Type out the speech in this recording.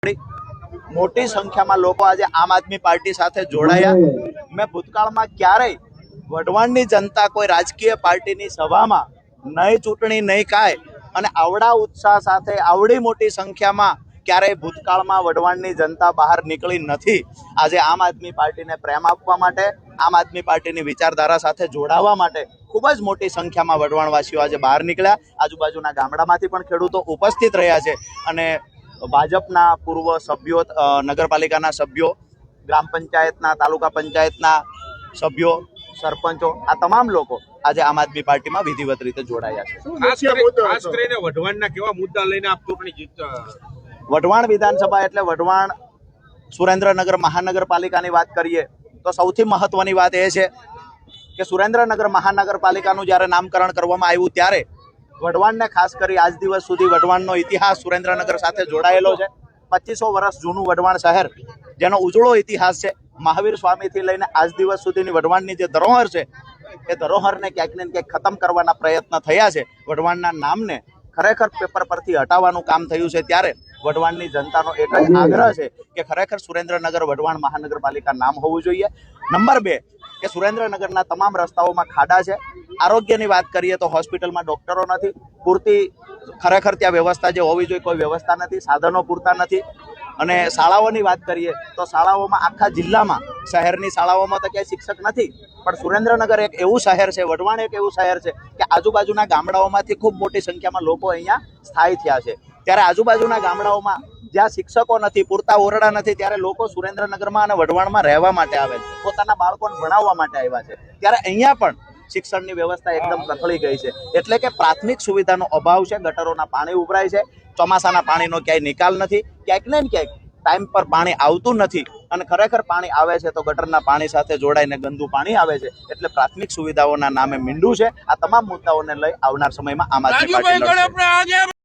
મોટી સંખ્યામાં લોકો આજે આમ આદમી પાર્ટી સાથે જોડાયા। મેં ભૂતકાળમાં ક્યારેય વઢવાણની જનતા કોઈ રાજકીય પાર્ટીની સભામાં નહીં ચૂંટણી નહીં કાંઈ અને આવડા ઉત્સાહ સાથે આવડી મોટી સંખ્યામાં ક્યારેય ભૂતકાળમાં વઢવાણની જનતા બહાર નીકળી નથી। આજે આમ આદમી પાર્ટીને પ્રેમ આપવા માટે, આમ આદમી પાર્ટીની વિચારધારા સાથે જોડાવા માટે ખૂબ જ મોટી સંખ્યામાં વઢવાણવાસીઓ આજે બહાર નીકળ્યા। આજુબાજુના ગામડામાંથી પણ ખેડૂતો ઉપસ્થિત રહ્યા છે અને ભાજપના પૂર્વ સભ્યો, નગરપાલિકાના સભ્યો, ગ્રામ પંચાયતના, તાલુકા પંચાયતના સભ્યો, સરપંચો, આ તમામ લોકો આજે આમ આદમી પાર્ટીમાં વિધિવત રીતે જોડાયા છે। ખાસ કરીને વઢવાણના કેવા મુદ્દા લઈને આપ ચૂંટણી જીતતા? વઢવાણ વિધાનસભા એટલે વઢવાણ સુરેન્દ્રનગર મહાનગરપાલિકાની વાત કરીએ તો સૌથી મહત્વની વાત એ છે કે સુરેન્દ્રનગર મહાનગરપાલિકાનું જ્યારે નામકરણ કરવામાં આવ્યું ત્યારે વઢવાણને ખાસ કરી આજ દિવસ સુધી વઢવાણનો ઇતિહાસ સુરેન્દ્રનગર સાથે જોડાયેલો છે। 2500 વર્ષ જૂનું વઢવાણ શહેર, જેનો ઉજળો ઇતિહાસ છે। મહાવીર સ્વામીથી લઈને આજ દિવસ સુધીની વઢવાણની જે ધરોહર છે એ ધરોહરને ક્યાંક ને ક્યાંક ખતમ કરવાના પ્રયત્ન થયા છે। વઢવાણના નામને ખરેખર પેપર પરથી હટાવવાનું કામ થયું છે ત્યારે વઢવાણની જનતાનો એક જ આગ્રહ છે કે ખરેખર સુરેન્દ્રનગર વઢવાણ મહાનગરપાલિકા નામ હોવું જોઈએ। નંબર 2 કે સુરેન્દ્રનગરના તમામ રસ્તાઓમાં ખાડા છે। આરોગ્યની વાત કરીએ તો હોસ્પિટલમાં ડોક્ટરો નથી, પૂરતી ખરેખર ત્યાં વ્યવસ્થા જે હોવી જોઈએ કોઈ વ્યવસ્થા નથી, સાધનો પૂરતા નથી। અને શાળાઓની વાત કરીએ તો શાળાઓમાં આખા જિલ્લામાં, શહેરની શાળાઓમાં તો ક્યાંય શિક્ષક નથી, પણ સુરેન્દ્રનગર એક એવું શહેર છે, વઢવાણ એક એવું શહેર છે કે આજુબાજુના ગામડાઓમાંથી ખૂબ મોટી સંખ્યામાં લોકો અહીંયા સ્થાયી થયા છે। ત્યારે આજુબાજુના ગામડાઓમાં જ્યાં શિક્ષકો નથી, પૂરતા ઓરડા નથી, ત્યારે લોકો સુરેન્દ્રનગરમાં અને વઢવાણમાં રહેવા માટે આવે છે, પોતાના બાળકોને ભણાવવા માટે આવ્યા છે। ત્યારે અહીંયા પણ શિક્ષણની વ્યવસ્થા એકદમ કથળી ગઈ છે, એટલે કે પ્રાથમિક સુવિધાનો અભાવ છે। ગટરોના પાણી ઉભરાય છે, ચોમાસાના પાણીનો ક્યાંય નિકાલ નથી, ક્યાંક ને ક્યાંક ટાઈમ પર પાણી આવતું નથી અને ખરેખર પાણી આવે છે તો ગટરના પાણી સાથે જોડાઈને ગંદુ પાણી આવે છે। એટલે પ્રાથમિક સુવિધાઓના નામે મીંડું છે। આ તમામ મુદ્દાઓને લઈ આવનાર સમયમાં આમ આદમી પાર્ટી લડશે।